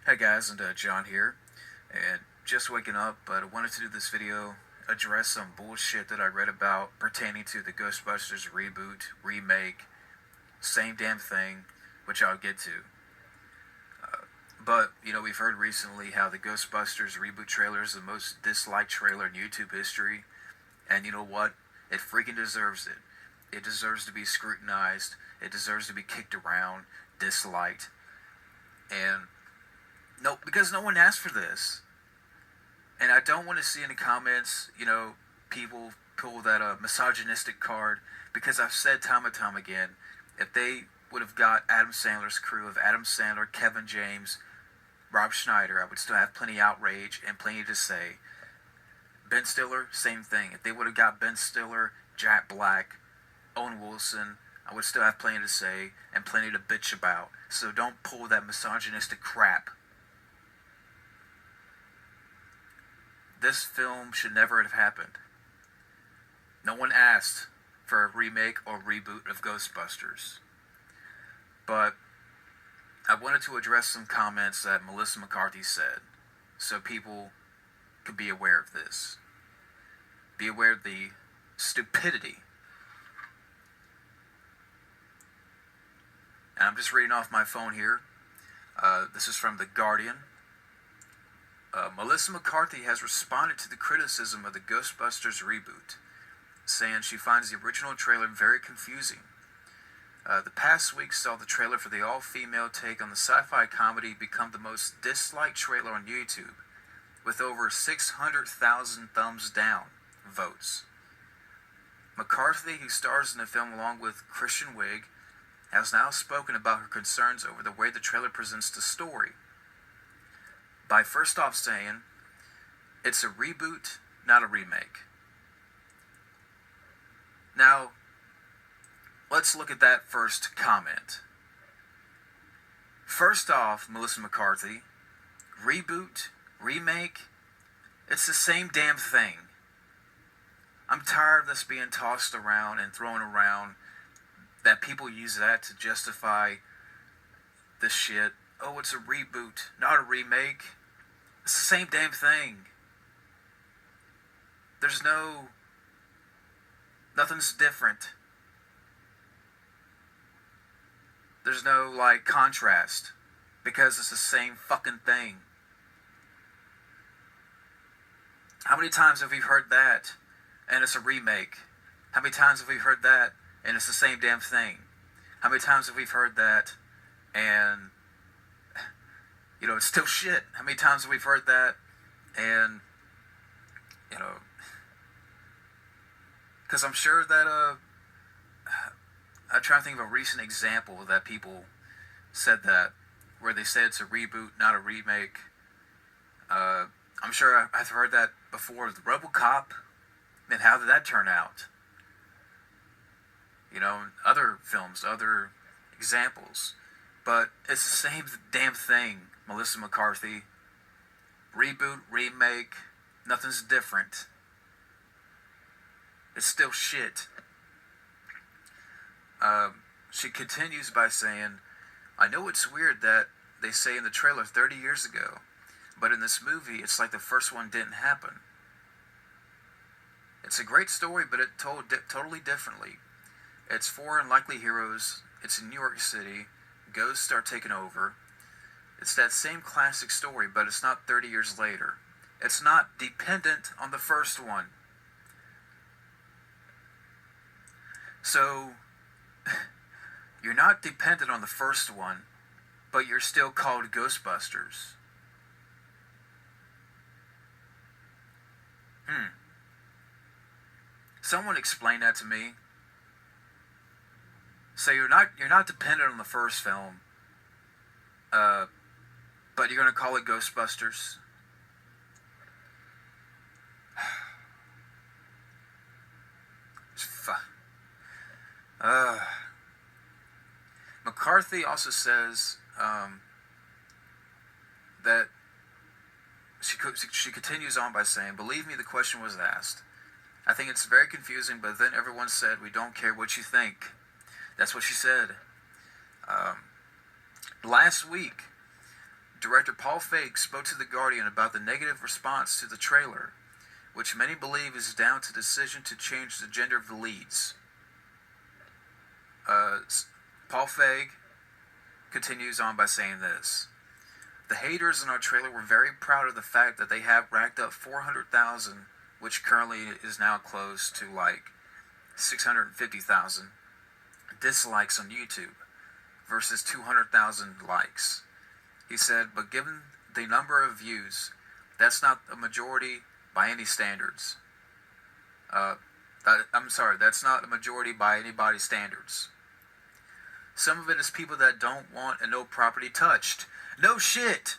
Hey guys, and John here, and just waking up, but I wanted to do this video, address some bullshit that I read about pertaining to the Ghostbusters reboot, remake, same damn thing, which I'll get to. But, we've heard recently how the Ghostbusters reboot trailer is the most disliked trailer in YouTube history, and you know what? It freaking deserves it. It deserves to be scrutinized, it deserves to be kicked around, disliked, and no, because no one asked for this. And I don't want to see in the comments, people pull that misogynistic card because I've said time and time again, if they would have got Adam Sandler's crew of Adam Sandler, Kevin James, Rob Schneider, I would still have plenty of outrage and plenty to say. Ben Stiller, same thing. If they would have got Ben Stiller, Jack Black, Owen Wilson, I would still have plenty to say and plenty to bitch about. So don't pull that misogynistic crap. This film should never have happened. No one asked for a remake or reboot of Ghostbusters. But I wanted to address some comments that Melissa McCarthy said so people could be aware of this. Be aware of the stupidity. And I'm just reading off my phone here. This is from The Guardian. Melissa McCarthy has responded to the criticism of the Ghostbusters reboot, saying she finds the original trailer very confusing. The past week saw the trailer for the all-female take on the sci-fi comedy become the most disliked trailer on YouTube, with over 600,000 thumbs down votes. McCarthy, who stars in the film along with Christian Wiig, has now spoken about her concerns over the way the trailer presents the story. By first off saying, it's a reboot, not a remake. Now, let's look at that first comment. First off, Melissa McCarthy, reboot, remake, it's the same damn thing. I'm tired of this being tossed around and thrown around, that people use that to justify this shit. Oh, it's a reboot, not a remake. It's the same damn thing. Nothing's different. There's no, contrast. Because it's the same fucking thing. How many times have we heard that, and it's a remake? How many times have we heard that, and it's the same damn thing? How many times have we heard that, and it's still shit? How many times have we heard that? And, because I'm sure that, I'm trying to think of a recent example that people said that, where they said it's a reboot, not a remake. I'm sure I've heard that before with RoboCop. And how did that turn out? Other films, other examples. But it's the same damn thing, Melissa McCarthy. Reboot, remake, nothing's different. It's still shit. She continues by saying, I know it's weird that they say in the trailer 30 years ago, but in this movie, it's like the first one didn't happen. It's a great story, but it told totally differently. It's four unlikely heroes. It's in New York City. Ghosts are taking over. It's that same classic story, but it's not 30 years later. It's not dependent on the first one. So, you're not dependent on the first one, but you're still called Ghostbusters. Someone explain that to me. So you're not dependent on the first film, but you're gonna call it Ghostbusters. McCarthy also says that she continues on by saying, "Believe me, the question was asked. I think it's very confusing, but then everyone said, we don't care what you think." That's what she said. Last week, Director Paul Feig spoke to The Guardian about the negative response to the trailer, which many believe is down to the decision to change the gender of the leads. Paul Feig continues on by saying this. The haters in our trailer were very proud of the fact that they have racked up 400,000, which currently is now close to like 650,000 dislikes on YouTube versus 200,000 likes. He said, but given the number of views, that's not a majority by any standards. That's not a majority by anybody's standards. Some of it is people that don't want a no property touched. No shit.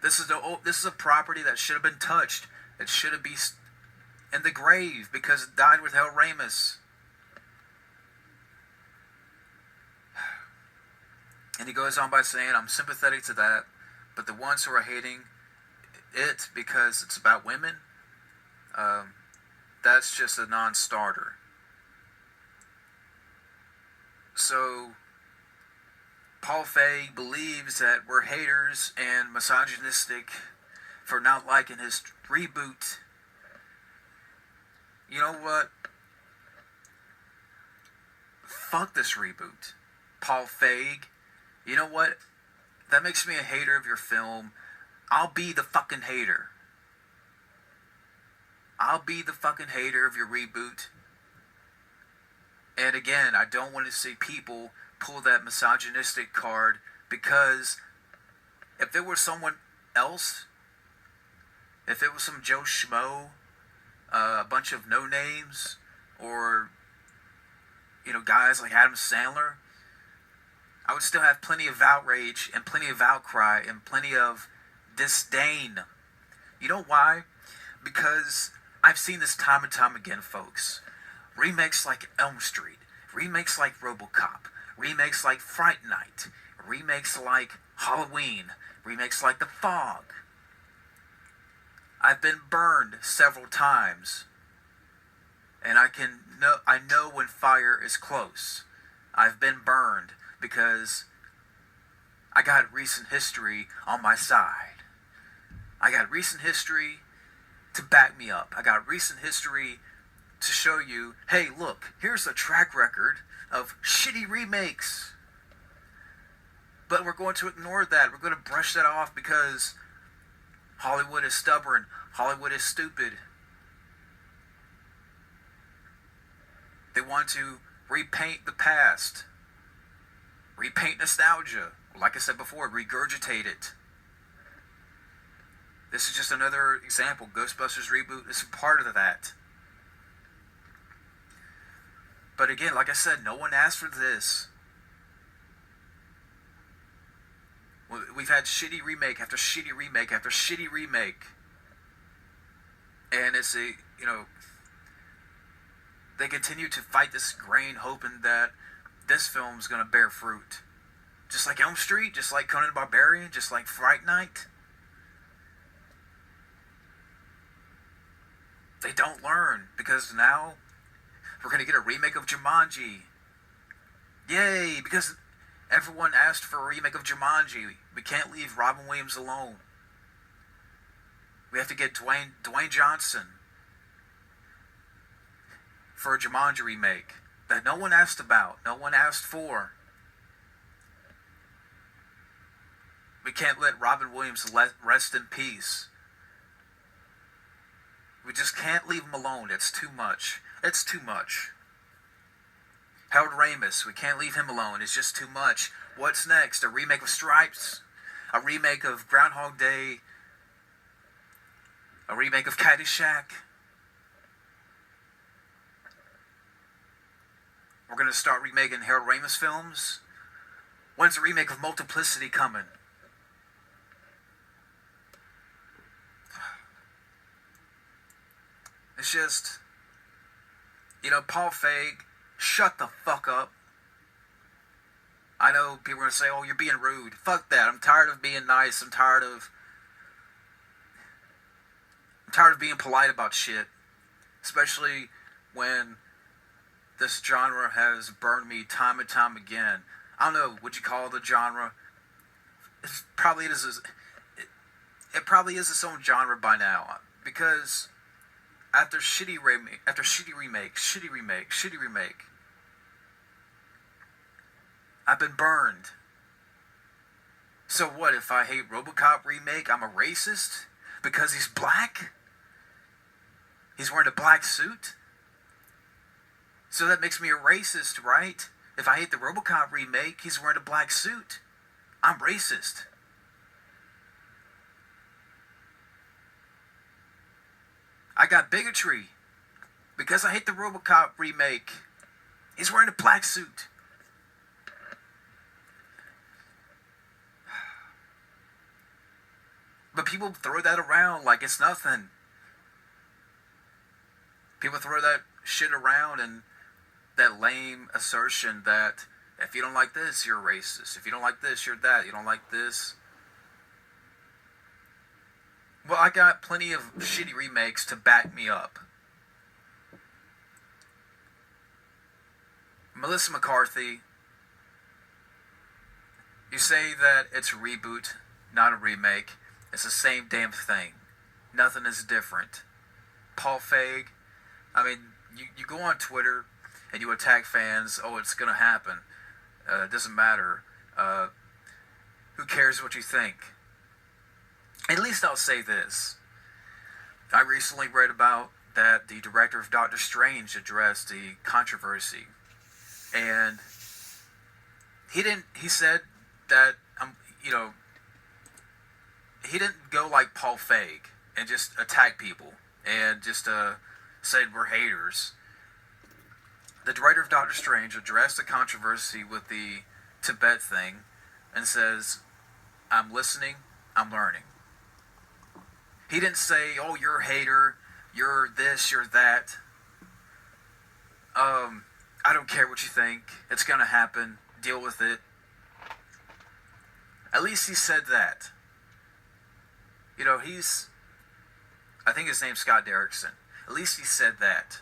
This is a property that should have been touched. It should have been in the grave because it died with Hell Ramus. And he goes on by saying, I'm sympathetic to that, but the ones who are hating it because it's about women, that's just a non-starter. So, Paul Feig believes that we're haters and misogynistic for not liking his reboot. You know what? Fuck this reboot. Paul Feig. You know what? That makes me a hater of your film. I'll be the fucking hater. I'll be the fucking hater of your reboot. And again, I don't want to see people pull that misogynistic card because if it was someone else, if it was some Joe Schmo, a bunch of no-names, or, guys like Adam Sandler, I would still have plenty of outrage and plenty of outcry and plenty of disdain. You know why? Because I've seen this time and time again, folks. Remakes like Elm Street, remakes like RoboCop, remakes like Fright Night, remakes like Halloween, remakes like The Fog. I've been burned several times, and I know when fire is close. I've been burned because I got recent history on my side. I got recent history to back me up. I got recent history to show you, hey, look, here's a track record of shitty remakes. But we're going to ignore that. We're going to brush that off because Hollywood is stubborn. Hollywood is stupid. They want to repaint the past. Repaint nostalgia. Like I said before, regurgitate it. This is just another example. Ghostbusters reboot is a part of that. But again, like I said, no one asked for this. We've had shitty remake after shitty remake after shitty remake. And it's they continue to fight this grain hoping that this film's going to bear fruit. Just like Elm Street, just like Conan the Barbarian, just like Fright Night. They don't learn because now we're going to get a remake of Jumanji. Yay, because everyone asked for a remake of Jumanji. We can't leave Robin Williams alone. We have to get Dwayne Johnson for a Jumanji remake that no one asked about, no one asked for. We can't let Robin Williams rest in peace. We just can't leave him alone. It's too much. It's too much. Harold Ramis, we can't leave him alone. It's just too much. What's next? A remake of Stripes? A remake of Groundhog Day? A remake of Caddyshack? We're going to start remaking Harold Ramis films? When's the remake of Multiplicity coming? It's just, Paul Feig, shut the fuck up. I know people are going to say, oh, you're being rude. Fuck that. I'm tired of being nice. I'm tired of being polite about shit. Especially when this genre has burned me time and time again. I don't know, would you call it a genre? It's probably it is. It probably is its own genre by now, because after shitty remake, shitty remake, I've been burned. So what if I hate RoboCop remake? I'm a racist because he's black. He's wearing a black suit. So that makes me a racist, right? If I hate the RoboCop remake, he's wearing a black suit. I'm racist. I got bigotry because I hate the RoboCop remake. He's wearing a black suit. But people throw that around like it's nothing. People throw that shit around, and that lame assertion that if you don't like this, you're a racist. If you don't like this, you're that. You don't like this. Well, I got plenty of shitty remakes to back me up. Melissa McCarthy, you say that it's a reboot, not a remake. It's the same damn thing. Nothing is different. Paul Feig, I mean, you go on Twitter and you attack fans. Oh, it's going to happen. It doesn't matter. Who cares what you think? At least I'll say this. I recently read about that the director of Doctor Strange addressed the controversy. And he said that, he didn't go like Paul Feig and just attack people and just said we're haters. The director of Doctor Strange addressed the controversy with the Tibet thing and says, I'm listening, I'm learning. He didn't say, oh, you're a hater, you're this, you're that. I don't care what you think, it's gonna happen, deal with it. At least he said that. I think his name's Scott Derrickson. At least he said that.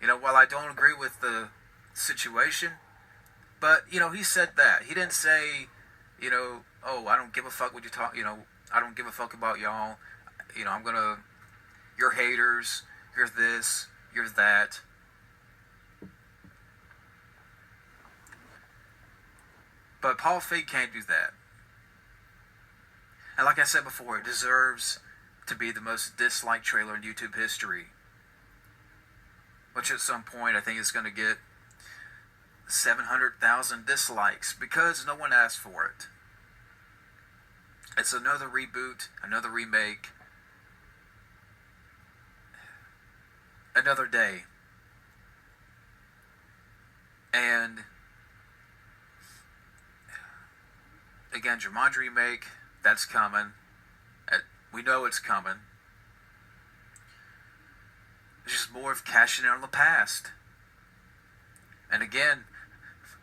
While I don't agree with the situation, but, he said that. He didn't say, oh, I don't give a fuck what you talk, I don't give a fuck about y'all. You're haters, you're this, you're that. But Paul Feig can't do that. And like I said before, it deserves to be the most disliked trailer in YouTube history. Which at some point I think is going to get 700,000 dislikes because no one asked for it. It's another reboot, another remake, another day. And again, Jumanji remake, that's coming. We know it's coming. It's just more of cashing in on the past. And again,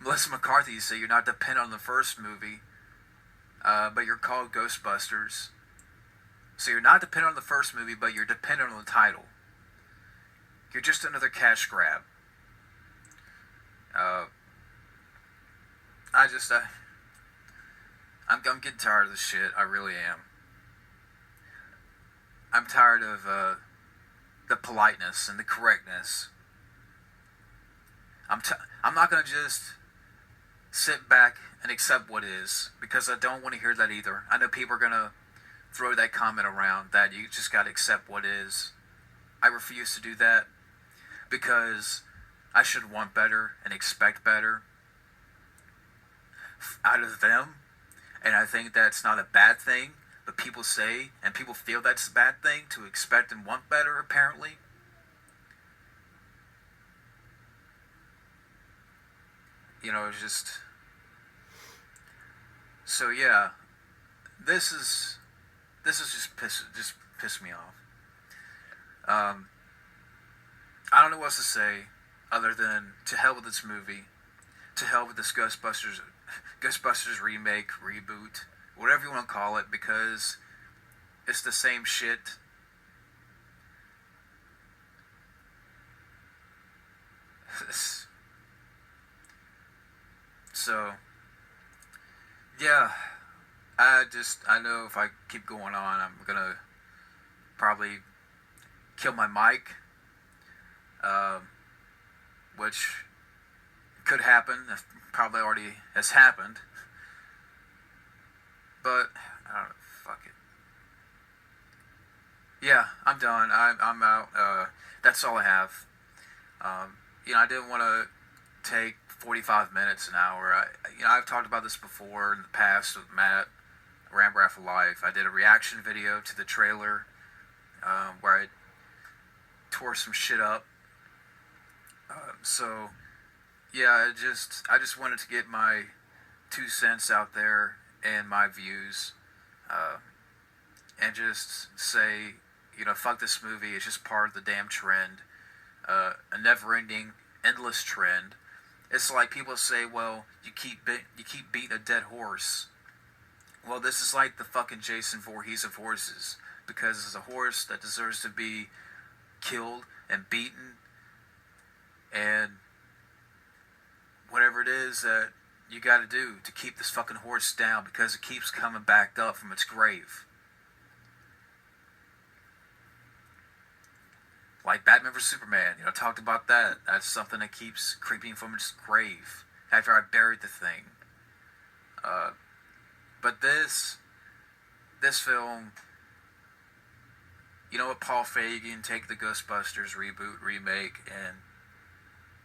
Melissa McCarthy, you say you're not dependent on the first movie, but you're called Ghostbusters. So you're not dependent on the first movie, but you're dependent on the title. You're just another cash grab. I'm getting tired of this shit. I really am. I'm tired of the politeness and the correctness. I'm not going to just sit back and accept what is, because I don't want to hear that either. I know people are going to throw that comment around that you just got to accept what is. I refuse to do that because I should want better and expect better out of them. And I think that's not a bad thing, but people say and people feel that's a bad thing to expect and want better, apparently. It's just... So yeah, this is just piss me off. I don't know what else to say other than to hell with this movie, to hell with this Ghostbusters remake, reboot, whatever you want to call it, because it's the same shit. So, yeah, I know if I keep going on, I'm gonna probably kill my mic, uh, which could happen. That probably already has happened. But I don't know. Fuck it. Yeah, I'm done. I'm out. That's all I have. I didn't want to take 45 minutes, an hour. I've talked about this before in the past with Matt, Rambrath for Life. I did a reaction video to the trailer where I tore some shit up. So yeah, I just wanted to get my 2 cents out there and my views, and just say, fuck this movie. It's just part of the damn trend, a never-ending, endless trend. It's like people say, well, you keep beating a dead horse. Well, this is like the fucking Jason Voorhees of horses, because it's a horse that deserves to be killed and beaten, and whatever it is that you got to do to keep this fucking horse down, because it keeps coming back up from its grave. Like Batman vs Superman, talked about that. That's something that keeps creeping from its grave after I buried the thing. But this film, what, Paul Feig, take the Ghostbusters reboot, remake, and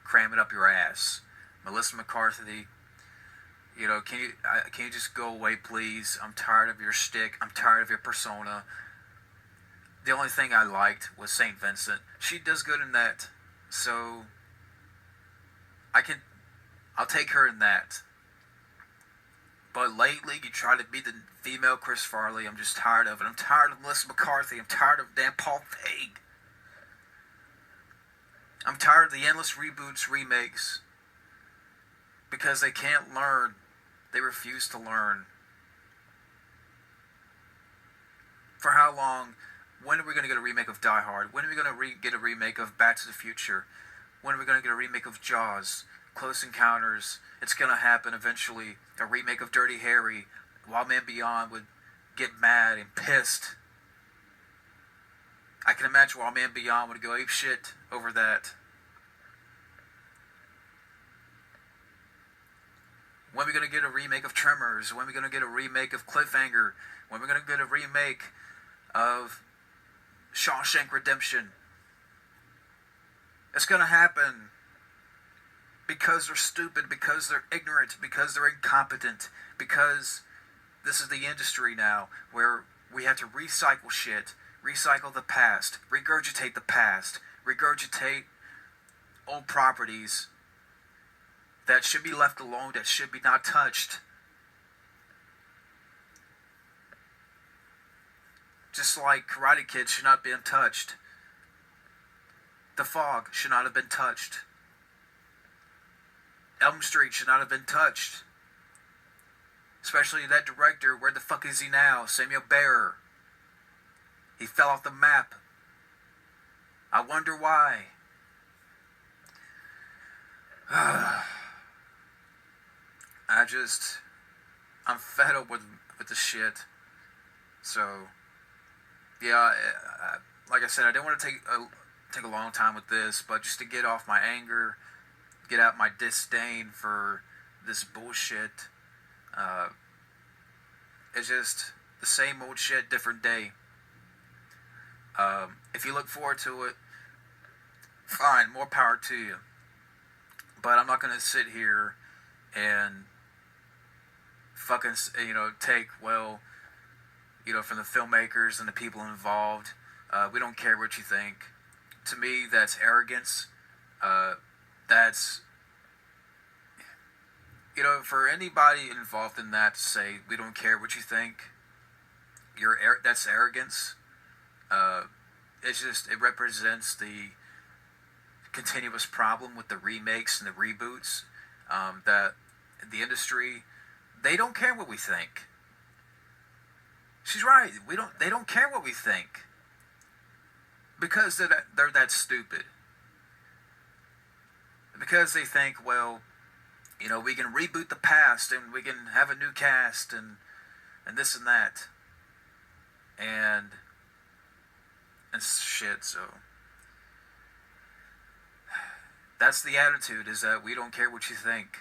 cram it up your ass. Melissa McCarthy, can you just go away, please? I'm tired of your shtick. I'm tired of your persona. The only thing I liked was St. Vincent. She does good in that, so I'll take her in that. But lately, you try to be the female Chris Farley. I'm just tired of it. I'm tired of Melissa McCarthy. I'm tired of damn Paul Feig. I'm tired of the endless reboots, remakes, because they can't learn. They refuse to learn. For how long? When are we going to get a remake of Die Hard? When are we going to get a remake of Back to the Future? When are we going to get a remake of Jaws? Close Encounters? It's going to happen eventually. A remake of Dirty Harry. Wild Man Beyond would get mad and pissed. I can imagine Wild Man Beyond would go ape shit over that. When are we going to get a remake of Tremors? When are we going to get a remake of Cliffhanger? When are we going to get a remake of Shawshank Redemption? It's going to happen because they're stupid, because they're ignorant, because they're incompetent, because this is the industry now where we have to recycle shit, recycle the past, regurgitate the past, regurgitate old properties that should be left alone, that should be not touched. Just like Karate Kid should not be untouched. The Fog should not have been touched. Elm Street should not have been touched. Especially that director, where the fuck is he now? Samuel Bearer. He fell off the map. I wonder why. I'm fed up with the shit. So, yeah, like I said, I didn't want to take a long time with this, but just to get off my anger, get out my disdain for this bullshit. It's just the same old shit, different day. If you look forward to it, fine, more power to you. But I'm not going to sit here and fucking, take, from the filmmakers and the people involved. We don't care what you think. To me, that's arrogance. That's, for anybody involved in that to say, we don't care what you think, that's arrogance. It represents the continuous problem with the remakes and the reboots, that the industry, they don't care what we think. She's right. They don't care what we think, because they're that stupid. Because they think, well, You know, we can reboot the past and we can have a new cast and this and that. And shit, so that's the attitude, is that we don't care what you think.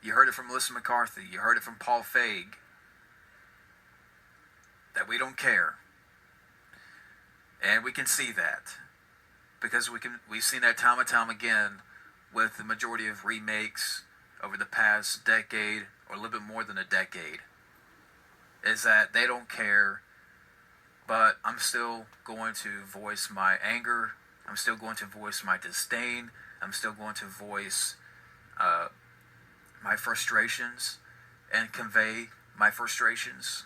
You heard it from Melissa McCarthy, you heard it from Paul Feig, that we don't care. And we can see that. Because we've seen that time and time again with the majority of remakes over the past decade, or a little bit more than a decade, is that they don't care. But I'm still going to voice my anger. I'm still going to voice my disdain. I'm still going to voice my frustrations and convey my frustrations.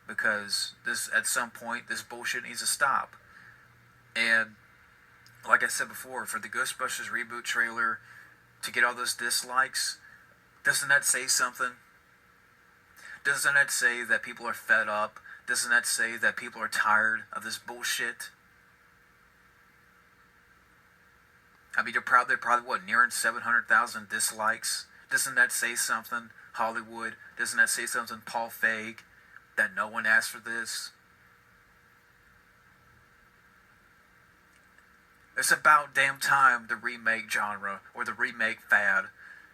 Because at some point, this bullshit needs to stop. And like I said before, for the Ghostbusters reboot trailer to get all those dislikes, doesn't that say something? Doesn't that say that people are fed up? Doesn't that say that people are tired of this bullshit? I mean, they're probably what, nearing 700,000 dislikes? Doesn't that say something, Hollywood? Doesn't that say something, Paul Feig, that no one asked for this? It's about damn time the remake genre, or the remake fad,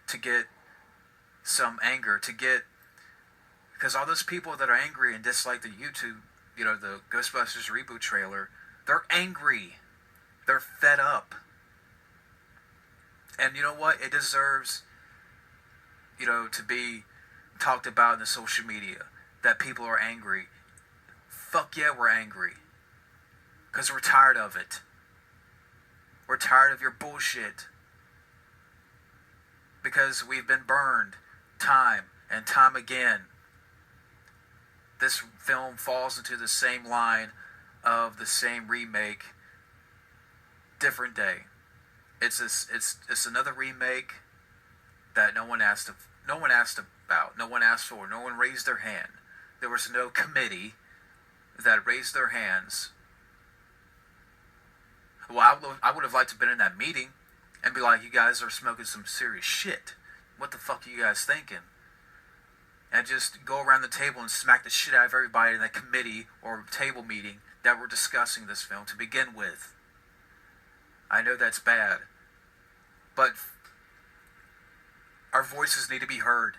to get some anger, because all those people that are angry and dislike the the Ghostbusters reboot trailer, they're angry. They're fed up. And you know what? It deserves, to be talked about in the social media, that people are angry. Fuck yeah, we're angry. Because we're tired of it. We're tired of your bullshit. Because we've been burned time and time again. This film falls into the same line of the same remake, different day. It's another remake that no one asked about, no one asked for, no one raised their hand. There was no committee that raised their hands. Well, I would have liked to have been in that meeting and be like, you guys are smoking some serious shit. What the fuck are you guys thinking? And just go around the table and smack the shit out of everybody in that committee or table meeting that were discussing this film to begin with. I know that's bad, but our voices need to be heard.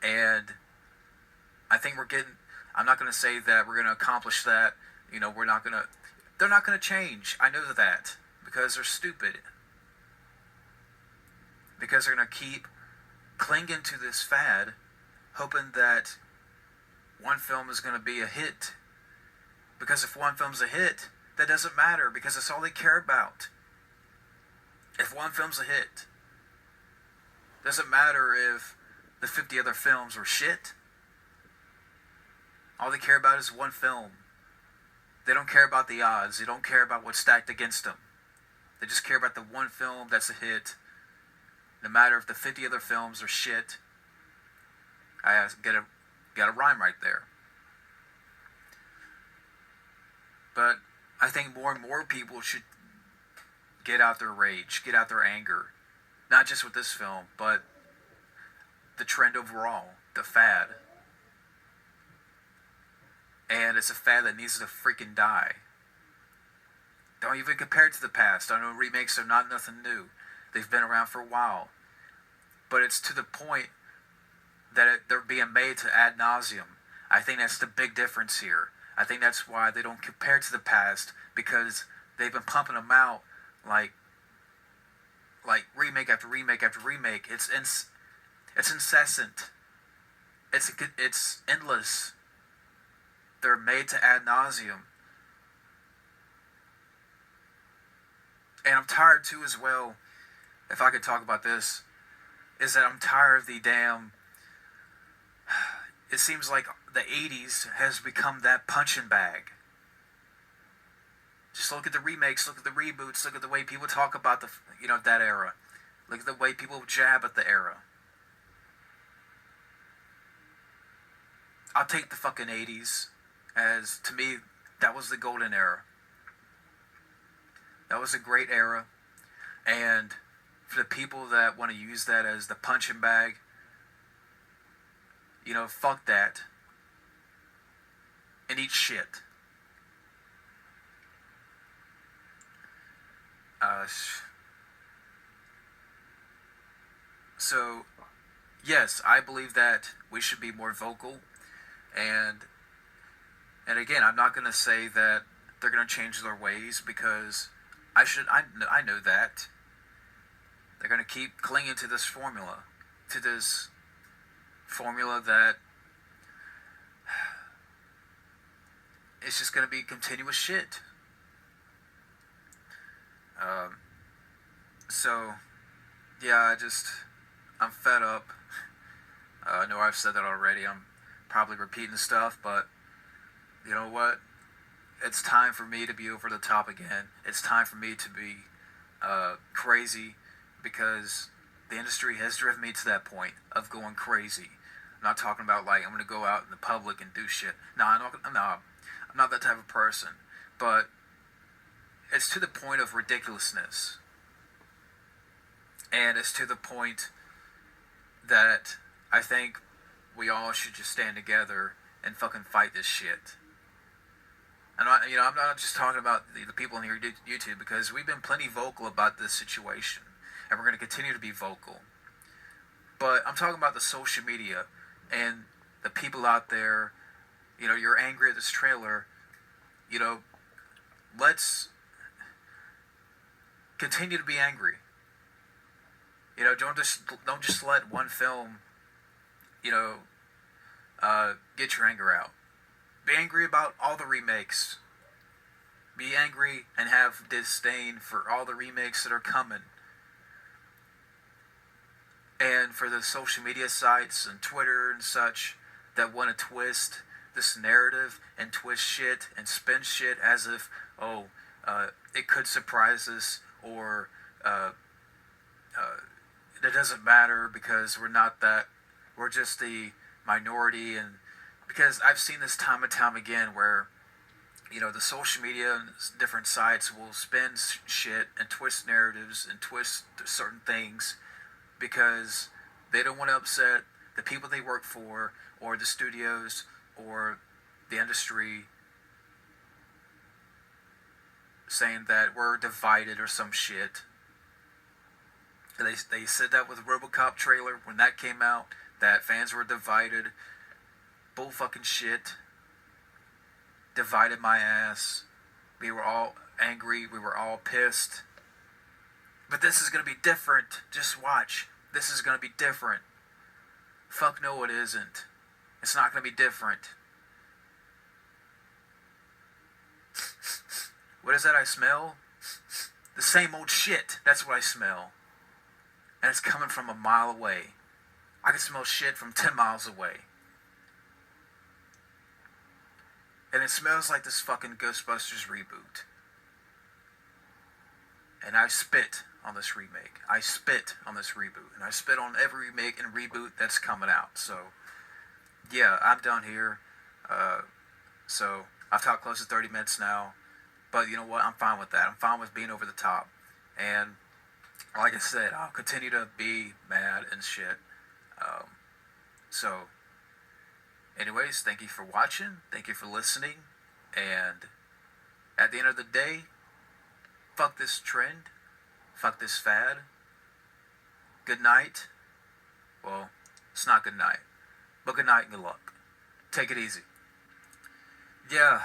And I think I'm not going to say that we're going to accomplish that. They're not going to change. I know that, because they're stupid. Because they're going to keep clinging to this fad, hoping that one film is going to be a hit. Because if one film's a hit, that doesn't matter, because that's all they care about. If one film's a hit, doesn't matter if the 50 other films were shit. All they care about is one film. They don't care about the odds. They don't care about what's stacked against them. They just care about the one film that's a hit. No matter if the 50 other films are shit. I got a rhyme right there. But I think more and more people should get out their rage, get out their anger. Not just with this film, but the trend overall, the fad. And it's a fad that needs to freaking die. Don't even compare it to the past. I know remakes are not nothing new. They've been around for a while. But it's to the point that they're being made to ad nauseum. I think that's the big difference here. I think that's why they don't compare to the past, because they've been pumping them out like remake after remake after remake. It's incessant. It's endless. They're made to ad nauseum. And I'm tired too as well, if I could talk about this, is that I'm tired of the damn... It seems like the 80s has become that punching bag. Just look at the remakes, look at the reboots, look at the way people talk about that era. Look at the way people jab at the era. I'll take the fucking 80s as, to me, that was the golden era. That was a great era. And For the people that want to use that as the punching bag, fuck that. And eat shit. Uh, so, yes, I believe that we should be more vocal. And and again, I'm not going to say that they're going to change their ways, because I know that they're going to keep clinging to this formula, that it's just going to be continuous shit. Um, so, yeah, I'm fed up. I know I've said that already. I'm probably repeating stuff, but you know what? It's time for me to be over the top again. It's time for me to be crazy, because the industry has driven me to that point of going crazy. I'm not talking about like I'm going to go out in the public and do shit. No, I'm not that type of person. But it's to the point of ridiculousness. And it's to the point that I think we all should just stand together and fucking fight this shit. I'm not just talking about the people in here YouTube, because we've been plenty vocal about this situation, and we're going to continue to be vocal. But I'm talking about the social media and the people out there. You're angry at this trailer. Let's continue to be angry. Don't just let one film, get your anger out. Be angry about all the remakes. Be angry and have disdain for all the remakes that are coming. And for the social media sites and Twitter and such that want to twist this narrative and twist shit and spin shit as if, it could surprise us, or it doesn't matter because we're just the minority. And because I've seen this time and time again where, the social media and different sites will spin shit and twist narratives and twist certain things because they don't want to upset the people they work for, or the studios, or the industry, saying that we're divided or some shit. They said that with the RoboCop trailer when that came out, that fans were divided. Bull fucking shit. Divided my ass. We were all angry. We were all pissed. But this is going to be different. Just watch. This is going to be different. Fuck no, it isn't. It's not going to be different. What is that I smell? The same old shit. That's what I smell. And it's coming from a mile away. I can smell shit from 10 miles away. And it smells like this fucking Ghostbusters reboot. And I spit on this remake. I spit on this reboot. And I spit on every remake and reboot that's coming out. So, yeah, I'm done here. So, I've talked close to 30 minutes now. But you know what? I'm fine with that. I'm fine with being over the top. And like I said, I'll continue to be mad and shit. So, anyways, thank you for watching. Thank you for listening. And at the end of the day, fuck this trend. Fuck this fad. Good night. Well, it's not good night. But good night and good luck. Take it easy. Yeah.